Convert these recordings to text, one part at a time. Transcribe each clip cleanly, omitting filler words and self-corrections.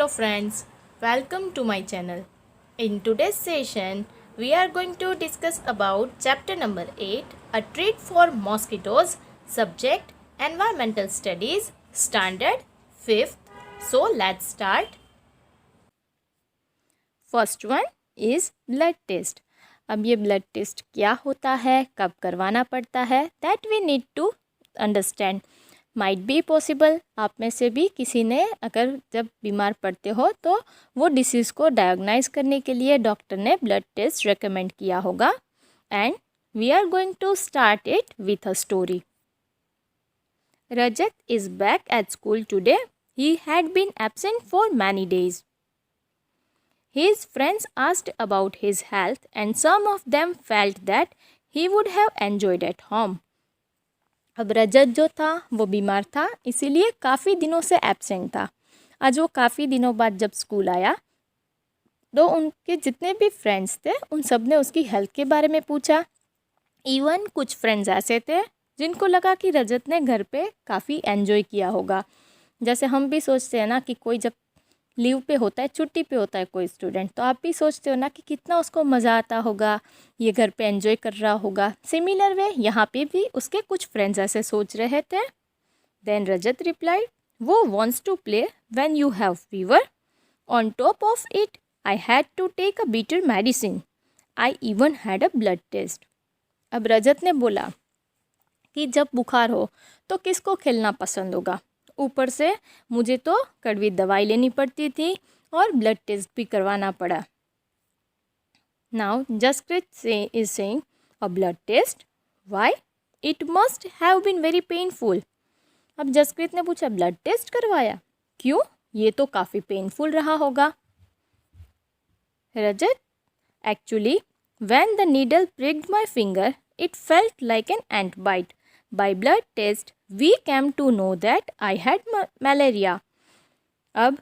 Hello friends, welcome to my channel. In today's session, we are going to discuss about chapter number 8, A Treat for Mosquitoes, subject Environmental Studies, standard 5th. So let's start. First one is blood test. अब ये blood test क्या होता है, कब करवाना पड़ता है, that we need to understand. Might be possible आप में से भी किसी ने अगर जब बीमार पड़ते हो तो वो डिसीज़ को डायग्नाइज करने के लिए डॉक्टर ने ब्लड टेस्ट रेकमेंड किया होगा. And we are going to start it with a story. Rajat is back at school today. He had been absent for many days. His friends asked about his health and some of them felt that he would have enjoyed at home. अब रजत जो था वो बीमार था, इसीलिए काफ़ी दिनों से एब्सेंट था. आज वो काफ़ी दिनों बाद जब स्कूल आया तो उनके जितने भी फ्रेंड्स थे उन सब ने उसकी हेल्थ के बारे में पूछा. इवन कुछ फ्रेंड्स ऐसे थे जिनको लगा कि रजत ने घर पे काफ़ी एंजॉय किया होगा. जैसे हम भी सोचते हैं ना कि कोई जब लीव पे होता है, छुट्टी पे होता है कोई स्टूडेंट, तो आप भी सोचते हो ना कि कितना उसको मज़ा आता होगा, ये घर पे एंजॉय कर रहा होगा. सिमिलर वे यहाँ पे भी उसके कुछ फ्रेंड्स ऐसे सोच रहे थे. देन रजत रिप्लाइड, वो wants to play when you have fever. On top of it I had to take a bitter medicine. I even had a blood test. अब रजत ने बोला कि जब बुखार हो तो किसको खेलना पसंद होगा, ऊपर से मुझे तो कड़वी दवाई लेनी पड़ती थी और ब्लड टेस्ट भी करवाना पड़ा. Now Jaskrit is saying a blood test, why? It must have been very painful. अब जसकृत ने पूछा ब्लड टेस्ट करवाया, क्यों? ये तो काफ़ी पेनफुल रहा होगा. Rajat, actually when the needle pricked my finger it felt like an ant bite. By blood test we came to know that I had malaria. अब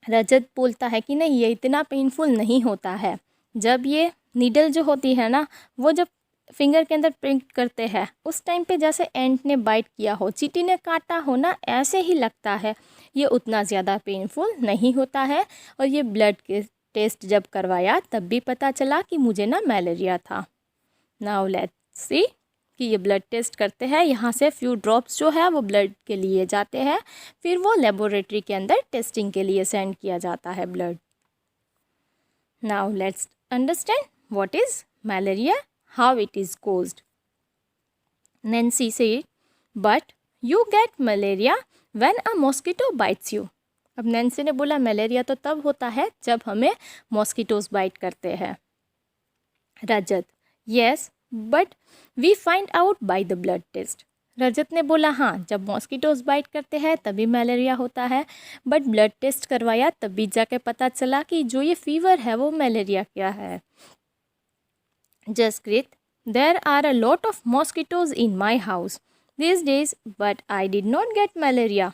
रजत बोलता है कि नहीं, ये इतना पेनफुल नहीं होता है. जब ये नीडल जो होती है ना, वो जब फिंगर के अंदर प्रिंट करते हैं उस टाइम पे जैसे एंट ने बाइट किया हो, चींटी ने काटा हो ना, ऐसे ही लगता है. ये उतना ज़्यादा पेनफुल नहीं होता है. और ये ब्लड के टेस्ट जब करवाया तब भी पता चला कि मुझे ना मलेरिया था. नाउ लेट्स सी कि ये ब्लड टेस्ट करते हैं. यहाँ से फ्यू ड्रॉप्स जो है वो ब्लड के लिए जाते हैं, फिर वो लेबोरेटरी के अंदर टेस्टिंग के लिए सेंड किया जाता है blood. Now let's understand what is malaria, how it is caused. Nancy said, but you get malaria when a mosquito bytes you. अब नैन्सी ने बोला मलेरिया तो तब होता है जब हमें मॉस्किटोज बाइट करते हैं. Rajat, yes but we find out by the blood test. Rajat ने बोला हाँ, जब मॉस्किटोज बाइट करते हैं तभी मलेरिया होता है, बट ब्लड टेस्ट करवाया तभी जाके पता चला कि जो ये फीवर है वो मलेरिया क्या है. Jaskrit, there are a lot of mosquitoes in my house this days but I did not get malaria.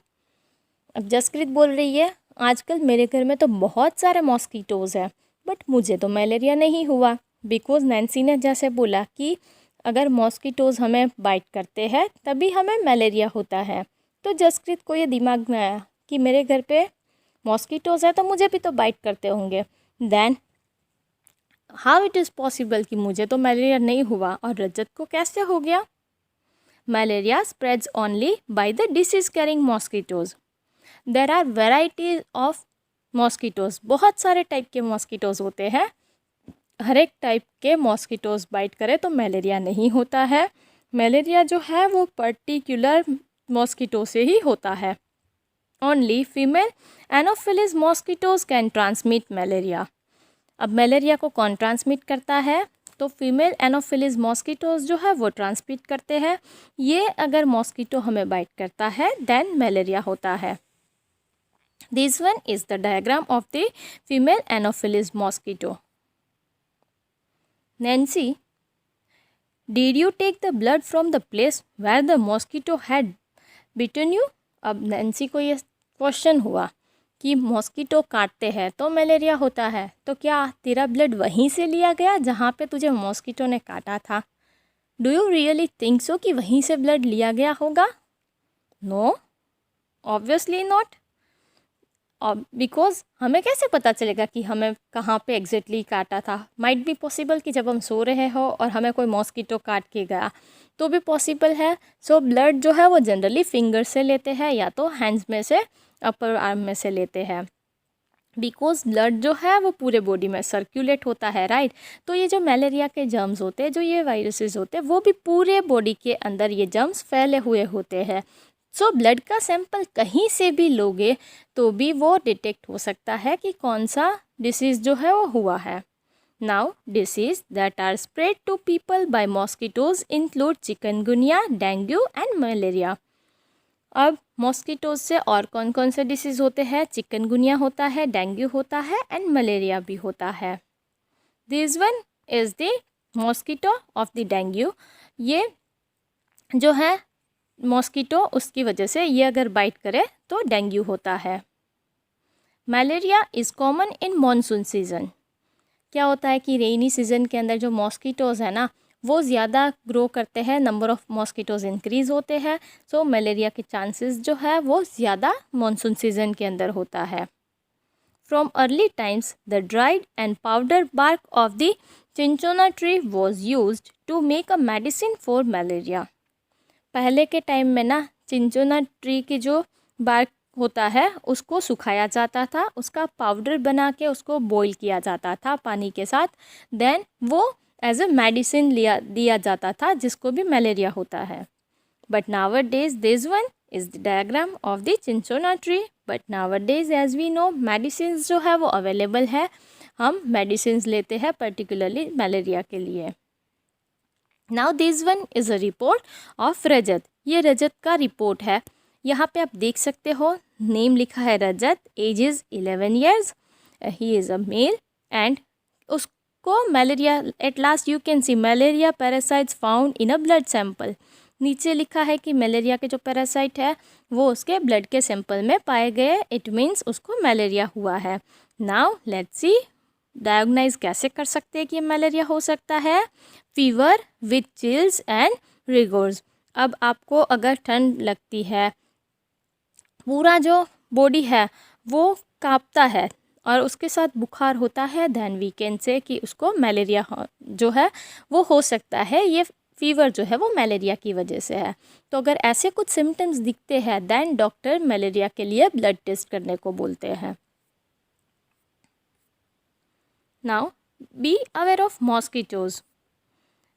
अब जसकृत बोल रही है, आजकल मेरे घर में तो बहुत सारे मॉस्किटोज़ हैं बट मुझे तो मलेरिया नहीं हुआ. बिकॉज नैन्सी ने जैसे बोला कि अगर मॉस्किटोज़ हमें बाइट करते हैं तभी हमें मलेरिया होता है, तो जसकृत को ये दिमाग में आया कि मेरे घर पे मॉस्किटोज़ है तो मुझे भी तो बाइट करते होंगे. Then how it is possible कि मुझे तो मलेरिया नहीं हुआ और रजत को कैसे हो गया. Malaria spreads only by the disease carrying mosquitoes. There are varieties of mosquitoes. बहुत सारे टाइप के मॉस्किटोज़ होते हैं. हर एक टाइप के मॉस्किटोज़ बाइट करे तो मलेरिया नहीं होता है. मलेरिया जो है वो पर्टिकुलर मॉस्किटो से ही होता है. Only female Anopheles mosquitoes can transmit malaria. अब मलेरिया को कौन ट्रांसमिट करता है, तो फीमेल एनोफिलिस मॉस्किटोज़ जो है वो ट्रांसमिट करते हैं. ये अगर मॉस्किटो हमें बाइट करता है देन मलेरिया होता है. This one is the diagram of the female Anopheles mosquito. Nancy, did you take the blood from the place where the mosquito had bitten you? अब नैन्सी को ये क्वेश्चन हुआ कि मॉस्किटो काटते हैं तो मलेरिया होता है, तो क्या तेरा ब्लड वहीं से लिया गया जहाँ पे तुझे मॉस्किटो ने काटा था? Do you really think so कि वहीं से ब्लड लिया गया होगा? No, obviously not. बिकॉज हमें कैसे पता चलेगा कि हमें कहाँ पे एग्जैक्टली काटा था? माइट बी पॉसिबल कि जब हम सो रहे हो और हमें कोई मॉस्किटो काट के गया, तो भी पॉसिबल है। सो ब्लड जो है वो जनरली फिंगर से लेते हैं या तो हैंड्स में से, अपर आर्म में से लेते हैं, बिकॉज ब्लड जो है वो पूरे बॉडी में सर्कुलेट होता है, राइट। तो ये जो मलेरिया के जर्म्स होते हैं, जो ये वायरसेस होते हैं, वो भी पूरे बॉडी के अंदर ये जर्म्स फैले हुए होते हैं। सो ब्लड का सैंपल कहीं से भी लोगे तो भी वो डिटेक्ट हो सकता है कि कौन सा डिसीज़ जो है वो हुआ है। Now disease that are spread to people by mosquitoes include chikungunya, dengue and malaria. अब मॉस्किटोज से और कौन कौन से डिसीज़ होते हैं? चिकनगुनिया होता है, डेंगू होता है एंड मलेरिया भी होता है। This one is the mosquito of the dengue. ये जो है मॉस्किटो, उसकी वजह से ये अगर बाइट करे तो डेंगू होता है। Malaria is common in monsoon season. क्या होता है कि रेनी सीज़न के अंदर जो मॉस्किटोज़ है ना, वो ज़्यादा ग्रो करते हैं, नंबर ऑफ़ मॉस्किटोज़ इंक्रीज़ होते हैं। सो मलेरिया के चांसेस जो है वो ज़्यादा मॉनसून सीज़न के अंदर होता है। From early times the dried and powder bark of the cinchona tree was used to make a medicine for malaria. पहले के टाइम में ना चिंचोना ट्री की जो बार्क होता है उसको सुखाया जाता था, उसका पाउडर बना के उसको बॉईल किया जाता था पानी के साथ, देन वो एज अ मेडिसिन दिया जाता था जिसको भी मलेरिया होता है। But nowadays this one is the diagram of the cinchona tree. But nowadays as we know medicine जो है वो अवेलेबल है, हम मेडिसिन लेते हैं पर्टिकुलरली मलेरिया के लिए। Now this one is a report of Rajat. ये रजत का रिपोर्ट है। यहाँ पे आप देख सकते हो नेम लिखा है Rajat, age is 11 years, he is a male and उसको malaria, at last you can see malaria parasites found in a blood sample. नीचे लिखा है कि मलेरिया के जो पैरासाइट है वो उसके ब्लड के सैंपल में पाए गए, इट मीन्स उसको मलेरिया हुआ है। नाउ लेट्स सी डायग्नाइज कैसे कर सकते हैं कि ये मलेरिया हो सकता है। Fever with chills and rigors. अब आपको अगर ठंड लगती है, पूरा जो बॉडी है वो कांपता है और उसके साथ बुखार होता है, देन वी कैन से कि उसको मलेरिया जो है वो हो सकता है। ये फीवर जो है वो मलेरिया की वजह से है। तो अगर ऐसे कुछ सिम्टम्स दिखते हैं देन डॉक्टर मलेरिया के लिए ब्लड टेस्ट करने को बोलते हैं। Now be aware of mosquitoes.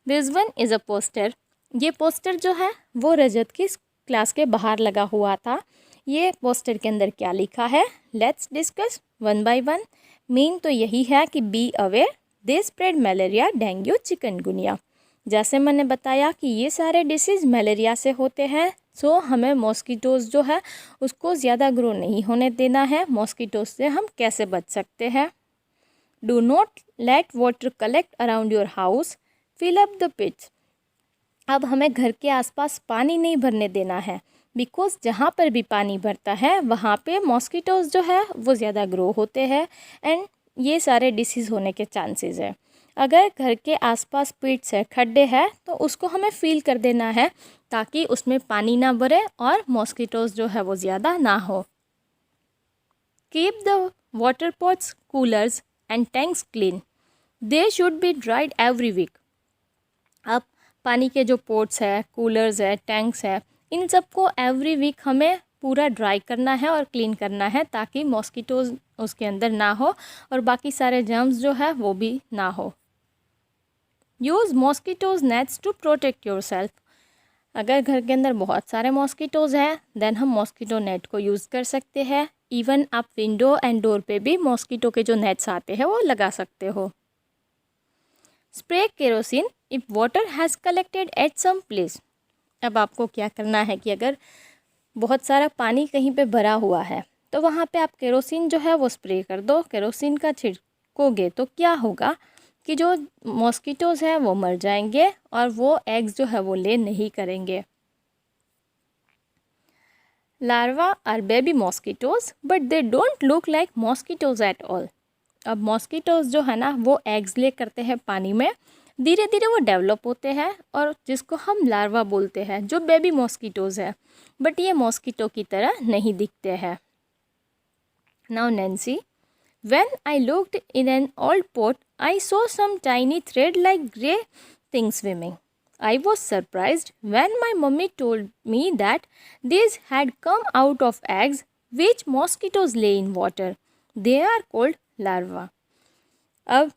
This one is a poster. ये पोस्टर जो है वो रजत की क्लास के बाहर लगा हुआ था। ये पोस्टर के अंदर क्या लिखा है, let's discuss one by one. Main तो यही है कि be aware they spread malaria, dengue, chikungunya. जैसे मैंने बताया कि ये सारे डिसीज़ मलेरिया से होते हैं। सो हमें मॉस्किटोज़ जो है उसको ज़्यादा ग्रो नहीं होने देना है। मॉस्किटोज़ से हम कैसे बच सकते हैं? Do not let water collect around your house, fill up the pitch. अब हमें घर के आसपास पानी नहीं भरने देना है, बिकॉज जहाँ पर भी पानी भरता है वहाँ पे मॉस्किटोज़ जो है वो ज़्यादा ग्रो होते हैं एंड ये सारे डिसीज़ होने के चांसेस है। अगर घर के आसपास पिट्स है, खड्डे हैं, तो उसको हमें फील कर देना है ताकि उसमें पानी ना भरे और मॉस्किटोज़ जो है वो ज़्यादा ना हो। Keep the water pots, coolers and tanks clean, they should be dried every week. अब पानी के जो पोट्स है, कूलर्स है, टैंक्स है, इन सबको एवरी वीक हमें पूरा ड्राई करना है और क्लीन करना है ताकि मॉस्किटोज़ उसके अंदर ना हो और बाकी सारे जर्म्स जो है वो भी ना हो। Use mosquitoes nets to protect yourself. अगर घर के अंदर बहुत सारे मॉस्किटोज़ हैं देन हम मॉस्किटो नेट को यूज़ कर सकते हैं। इवन आप विंडो एंड डोर पे भी मॉस्किटो के जो नेट्स आते हैं वो लगा सकते हो। Spray kerosene if water has collected at some place. अब आपको क्या करना है कि अगर बहुत सारा पानी कहीं पे भरा हुआ है तो वहाँ पे आप केरोसिन जो है वो स्प्रे कर दो। केरोसिन का छिड़कोगे तो क्या होगा कि जो मॉस्किटोज़ हैं वो मर जाएंगे और वो एग्स जो है वो ले नहीं करेंगे। Larva are baby mosquitoes but they don't look like mosquitoes at all. अब मॉस्किटोज़ जो है ना वो एग्स ले करते हैं पानी में, धीरे धीरे वो डेवलप होते हैं और जिसको हम लार्वा बोलते हैं, जो बेबी मॉस्किटोज़ है, बट ये मॉस्किटो की तरह नहीं दिखते हैं। Now Nancy, when I looked in an old pot, I saw some tiny thread like grey thing swimming. I was surprised when my mummy told me that these had come out of eggs which mosquitoes lay in water. They are called larvae. अब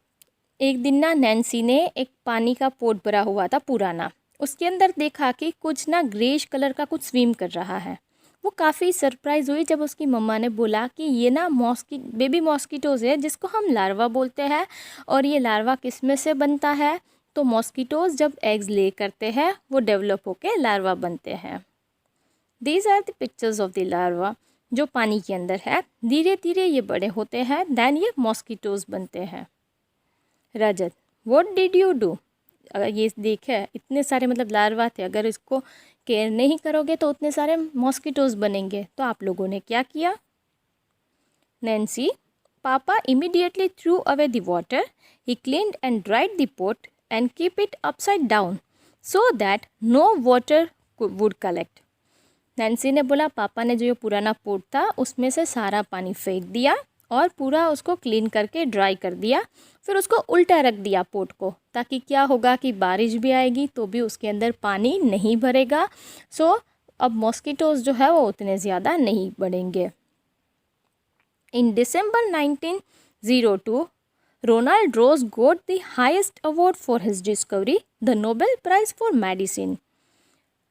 एक दिन ना Nancy ने एक पानी का pot भरा हुआ था पुराना, उसके अंदर देखा कि कुछ ना ग्रेश कलर का कुछ स्विम कर रहा है। वो काफ़ी सरप्राइज़ हुई जब उसकी मम्मा ने बोला कि ये ना बेबी मॉस्किटोज़ है जिसको हम लार्वा बोलते हैं। और ये लार्वा किस में से बनता है? तो मॉस्किटोज़ जब एग्स ले करते हैं वो डेवलप होके लार्वा बनते हैं। These are the pictures of the larva जो पानी के अंदर है। धीरे धीरे ये बड़े होते हैं, दैन ये मॉस्किटोज़ बनते हैं। रजत, व्हाट डिड यू डू? अगर ये देखे इतने सारे मतलब लार्वा थे, अगर इसको केयर नहीं करोगे तो उतने सारे मॉस्किटोज़ बनेंगे, तो आप लोगों ने क्या किया? नैन्सी, पापा immediately threw away the water. He cleaned and dried the pot and keep it upside down so that no water would collect. Nancy ने बोला पापा ने जो ये पुराना पोट था उसमें से सारा पानी फेंक दिया और पूरा उसको क्लीन करके ड्राई कर दिया, फिर उसको उल्टा रख दिया पोट को, ताकि क्या होगा कि बारिश भी आएगी तो भी उसके अंदर पानी नहीं भरेगा। सो अब मॉस्किटोज़ जो है वो उतने ज़्यादा नहीं बढ़ेंगे। इन December 1902, Ronald Rose got the highest award for his discovery, the Nobel Prize for Medicine.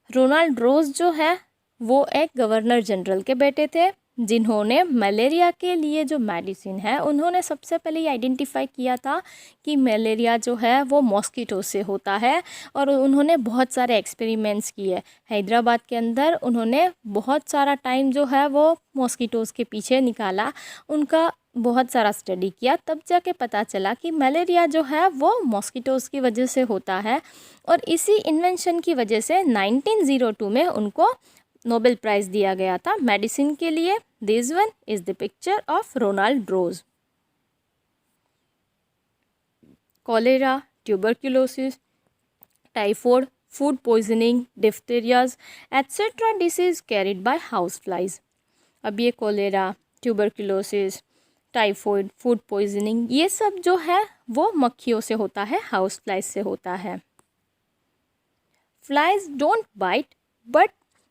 Ronald Ross जो है वो एक गवर्नर जनरल के बेटे थे जिन्होंने मलेरिया के लिए जो मेडिसिन है उन्होंने सबसे पहले ये आइडेंटिफाई किया था कि मलेरिया जो है वो मॉस्किटो से होता है। और उन्होंने बहुत सारे एक्सपेरिमेंट्स किए हैदराबाद के अंदर। उन्होंने बहुत सारा टाइम जो है वो मॉस्किटोज़ के पीछे निकाला, उनका बहुत सारा स्टडी किया, तब जाके पता चला कि मलेरिया जो है वो मॉस्किटोज़ की वजह से होता है। और इसी इन्वेंशन की वजह से 1902 में उनको नोबेल प्राइज़ दिया गया था मेडिसिन के लिए। This one is the picture of Ronald Ross. Cholera, tuberculosis, typhoid, food poisoning, diphtherias etcetera disease carried by house flies. अब ये cholera, tuberculosis, typhoid, food poisoning ये सब जो है वो मक्खियों से होता है, हाउस फ्लाइज से होता है। Flies don't bite but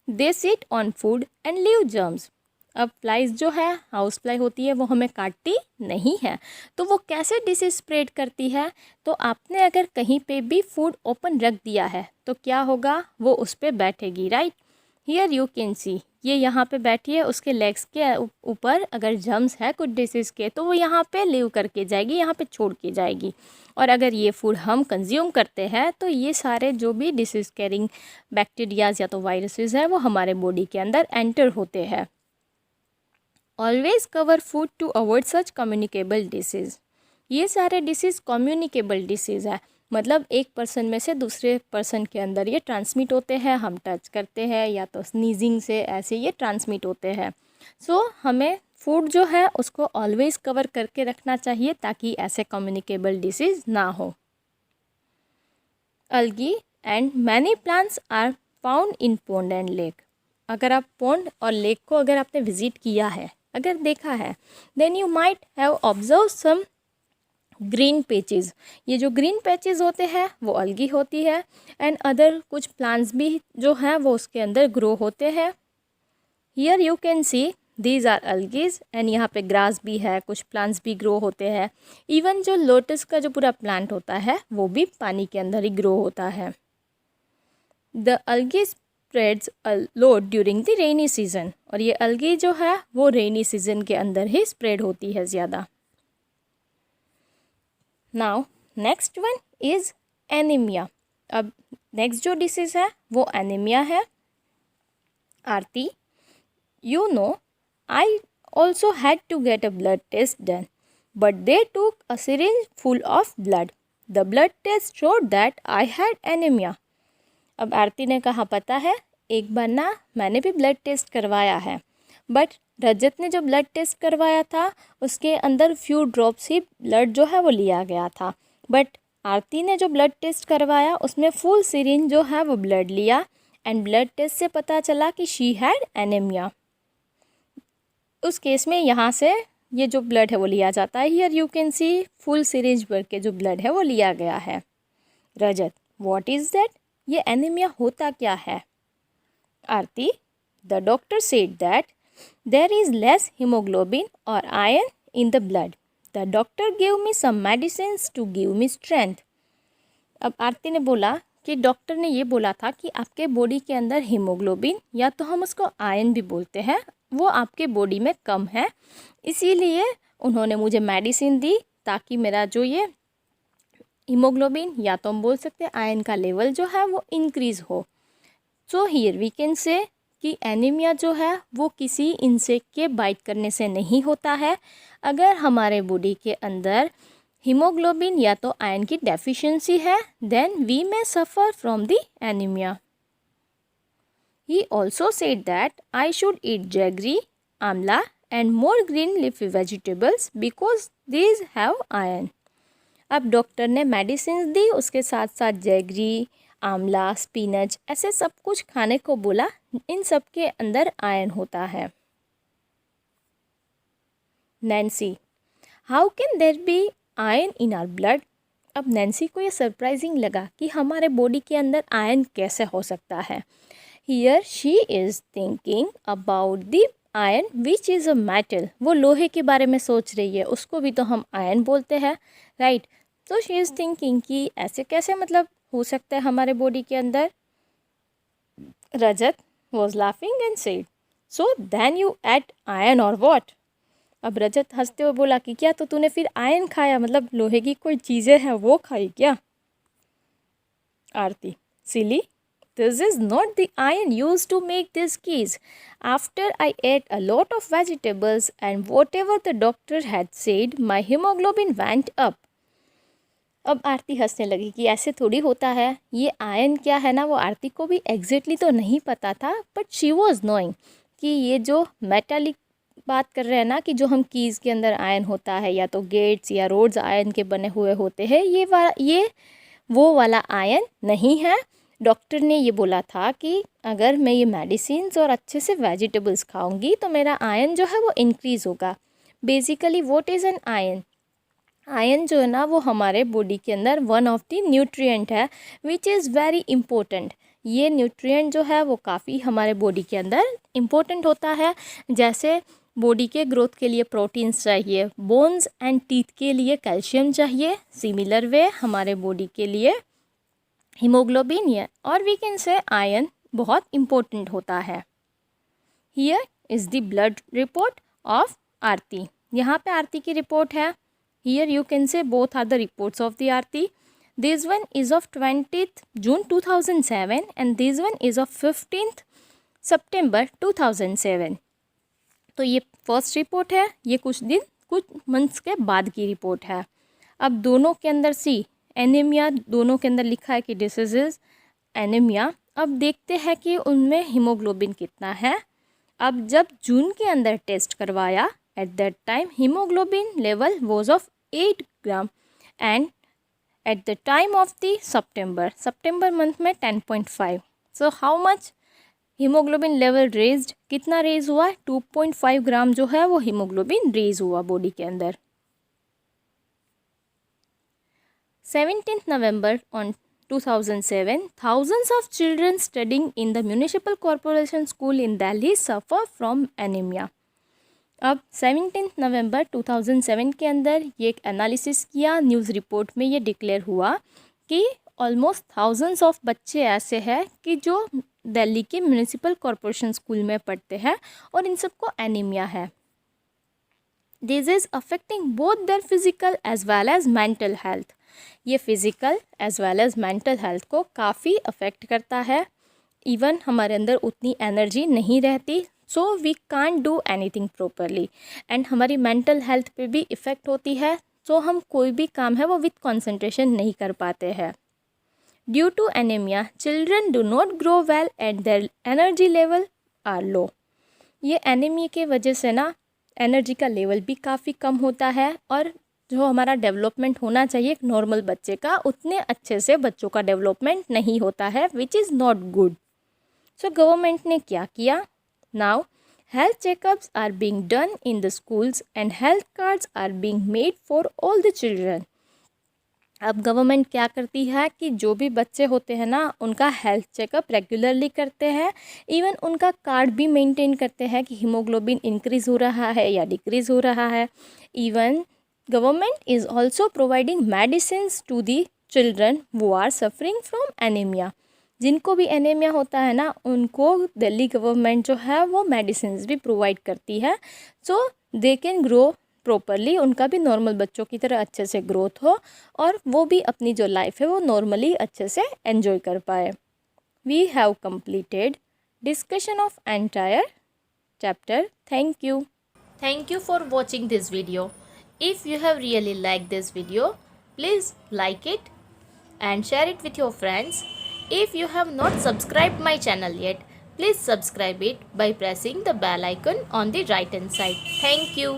they sit on food and leave germs. अब फ्लाइज जो है हाउस फ्लाई होती है वो हमें काटती नहीं है, तो वो कैसे डिसीज स्प्रेड करती है? तो आपने अगर कहीं पे भी फूड ओपन रख दिया है तो क्या होगा, वो उस पर बैठेगी, राइट। हियर यू कैन सी, ये यहाँ पे बैठी है, उसके लेग्स के ऊपर अगर जर्म्स है कुछ डिसीज़ के तो वो यहाँ पे लीव करके जाएगी, यहाँ पे छोड़ के जाएगी। और अगर ये फूड हम कंज्यूम करते हैं तो ये सारे जो भी डिसीज़ कैरिंग बैक्टीरियाज या तो वायरसेस है वो हमारे बॉडी के अंदर एंटर होते हैं। Always cover food to avoid such communicable disease. ये सारे डिसीज़ कम्युनिकेबल डिसीज़ है, मतलब एक पर्सन में से दूसरे पर्सन के अंदर ये ट्रांसमिट होते हैं, हम टच करते हैं या तो स्नीजिंग से, ऐसे ये ट्रांसमिट होते हैं। सो हमें फूड जो है उसको ऑलवेज कवर करके रखना चाहिए ताकि ऐसे कम्युनिकेबल डिसीज़ ना हो। Algae and many plants are found in pond and lake. अगर आप पॉन्ड और लेक को अगर आपने विजिट किया है, अगर देखा है, then you might have observe some green patches. ये जो ग्रीन पैचेस होते हैं वो अलगी होती है एंड अदर कुछ प्लांट्स भी जो हैं वो उसके अंदर ग्रो होते हैं। Here you can see these are algaes and यहाँ पे ग्रास भी है, कुछ प्लांट्स भी ग्रो होते हैं। इवन जो लोटस का जो पूरा प्लांट होता है वो भी पानी के अंदर ही ग्रो होता है। The algae spreads a lot during the rainy season. और ये अलगी जो है वो रेनी सीजन के अंदर ही स्प्रेड होती है ज़्यादा। Now next one is anaemia. अब नेक्स्ट जो डिसीज़ है वो एनीमिया है। आरती, you know, I also had to get a blood test done, but they took a syringe full of blood. The blood test showed that I had anemia. अब आरती ने कहा पता है एक बार ना मैंने भी ब्लड टेस्ट करवाया है, बट रजत ने जो ब्लड टेस्ट करवाया था उसके अंदर फ्यू ड्रॉप्स ही ब्लड जो है वो लिया गया था, बट आरती ने जो ब्लड टेस्ट करवाया उसमें फुल सिरिंज जो है वो ब्लड लिया एंड ब्लड टेस्ट से पता चला कि शी हैड एनीमिया। उस केस में यहाँ से ये जो ब्लड है वो लिया जाता है। Here you can see full syringe भर के जो ब्लड है वो लिया गया है। Rajat, what is that? ये एनीमिया होता क्या है? Aarti, the doctor said that there is less haemoglobin और iron in the blood. The doctor give me some medicines to give me strength. अब आरती ने बोला कि डॉक्टर ने ये बोला था कि आपके बॉडी के अंदर हीमोग्लोबिन, या तो हम उसको आयरन भी बोलते हैं, वो आपके बॉडी में कम है, इसीलिए उन्होंने मुझे मेडिसिन दी ताकि मेरा जो ये हीमोग्लोबिन, या तो हम बोल सकते हैं आयरन का लेवल जो है वो इंक्रीज़ हो। सो हियर वी कैन से कि एनीमिया जो है वो किसी इंसेक्ट के बाइट करने से नहीं होता है। अगर हमारे बॉडी के अंदर हीमोग्लोबिन या तो आयरन की डेफिशिएंसी है, then we may suffer from the anaemia. He also said that I should eat jaggery, amla and more green leafy vegetables because these have iron. अब डॉक्टर ने मेडिसिन दी, उसके साथ साथ जैगरी, आंवला, स्पिनच ऐसे सब कुछ खाने को बोला, इन सब के अंदर आयरन होता है। Nancy, how can there be iron in our blood? अब नैन्सी को ये सरप्राइजिंग लगा कि हमारे बॉडी के अंदर आयरन कैसे हो सकता है। Here she is thinking about the iron which is a metal. वो लोहे के बारे में सोच रही है, उसको भी तो हम आयरन बोलते हैं, राइट? तो शी इज़ थिंकिंग कि ऐसे कैसे मतलब हो सकता है हमारे बॉडी के अंदर। रजत was laughing and said, so then you ate iron or what? अब रजत हंसते हुए बोला कि क्या तो तूने फिर आयरन खाया, मतलब लोहे की कोई चीज़ें हैं वो खाई क्या? आरती, silly, this is not the iron used to make these keys. After I ate a lot of vegetables and whatever the doctor had said, my hemoglobin went up. अब आरती हंसने लगी कि ऐसे थोड़ी होता है, ये आयरन क्या है ना वो आरती को भी एग्जैक्टली तो नहीं पता था, बट शी वॉज नोइंग कि ये जो मेटालिक बात कर रहे हैं ना कि जो हम कीज़ के अंदर आयरन होता है या तो गेट्स या रोड्स आयरन के बने हुए होते हैं, ये वो वाला आयरन नहीं है। डॉक्टर ने ये बोला था कि अगर मैं ये मेडिसिन्स और अच्छे से वेजिटेबल्स खाऊंगी तो मेरा आयरन जो है वो इंक्रीज़ होगा। Basically what is an iron? Iron जो है ना वो हमारे बॉडी के अंदर वन ऑफ द न्यूट्रिएंट है विच इज़ वेरी इम्पोर्टेंट। ये न्यूट्रिएंट जो है वो काफ़ी हमारे बॉडी के अंदर इम्पोर्टेंट होता है। जैसे बॉडी के ग्रोथ के लिए प्रोटीन्स चाहिए, बोन्स एंड टीथ के लिए कैल्शियम चाहिए, सिमिलर वे हमारे बॉडी के लिए हीमोग्लोबिन या और वी कैन से आयरन बहुत इम्पोर्टेंट होता है। Here is the blood report of Aarti. यहाँ पे आरती की रिपोर्ट है। Here you can say both are the reports of the Aarti. This one is of 20th June 2007 and this one is of 15th September 2007। तो ये first report है, ये कुछ months के बाद की रिपोर्ट है। अब दोनों के अंदर सी एनीमिया, दोनों के अंदर लिखा है कि डिसीज इज एनीमिया। अब देखते हैं कि उनमें हीमोग्लोबिन कितना है। अब जब जून के अंदर टेस्ट करवाया, at that time haemoglobin level was of 8 gram and at the time of the September month में 10.5। So how much haemoglobin level raised, कितना रेज हुआ? 2.5 ग्राम जो है वो हीमोग्लोबिन रेज हुआ बॉडी के अंदर। 17th November on 2007, thousands of children studying in the Municipal Corporation School in Delhi suffer from anemia. अब 17th November 2007 के अंदर ये एक एनालिसिस किया, न्यूज़ रिपोर्ट में ये डिक्लेयर हुआ कि ऑलमोस्ट थाउजेंड्स ऑफ बच्चे ऐसे हैं कि जो दिल्ली के म्यूनिसिपल कॉरपोरेशन स्कूल में पढ़ते हैं और इन सबको एनीमिया है। This is affecting both their physical as well as mental health. ये physical as well as mental health को काफ़ी अफेक्ट करता है। इवन हमारे अंदर उतनी एनर्जी नहीं रहती, so we can't do anything properly, and हमारी मेंटल हेल्थ पे भी इफ़ेक्ट होती है। सो हम कोई भी काम है वो विथ कंसंट्रेशन नहीं कर पाते हैं। Due to anaemia children do not grow well and their energy level are low. ये एनीमिया की वजह से ना एनर्जी का लेवल भी काफ़ी कम होता है, और जो हमारा डेवलपमेंट होना चाहिए एक नॉर्मल बच्चे का, उतने अच्छे से बच्चों का डेवलपमेंट नहीं होता है, which is not good. So government ने क्या किया? Now Health checkups are being done in the schools and health cards are being made for all the children. अब गवर्नमेंट क्या करती है कि जो भी बच्चे होते हैं ना उनका हेल्थ चेकअप रेगुलरली करते हैं, इवन उनका कार्ड भी मेंटेन करते हैं कि हीमोग्लोबिन इंक्रीज़ हो रहा है या डिक्रीज़ हो रहा है. Even government is also providing medicines to the children who are suffering from anaemia. जिनको भी एनीमिया होता है ना उनको दिल्ली गवर्नमेंट जो है वो मेडिसिन्स भी प्रोवाइड करती है, सो दे कैन ग्रो प्रॉपरली. उनका भी नॉर्मल बच्चों की तरह अच्छे से ग्रोथ हो और वो भी अपनी जो लाइफ है वो नॉर्मली अच्छे से एंजॉय कर पाए. We have completed discussion of entire chapter. Thank you for watching this video. If you have really liked this video, please like it and share it with your friends. If you have not subscribed my channel yet, please subscribe it by pressing the bell icon on the right hand side. Thank you.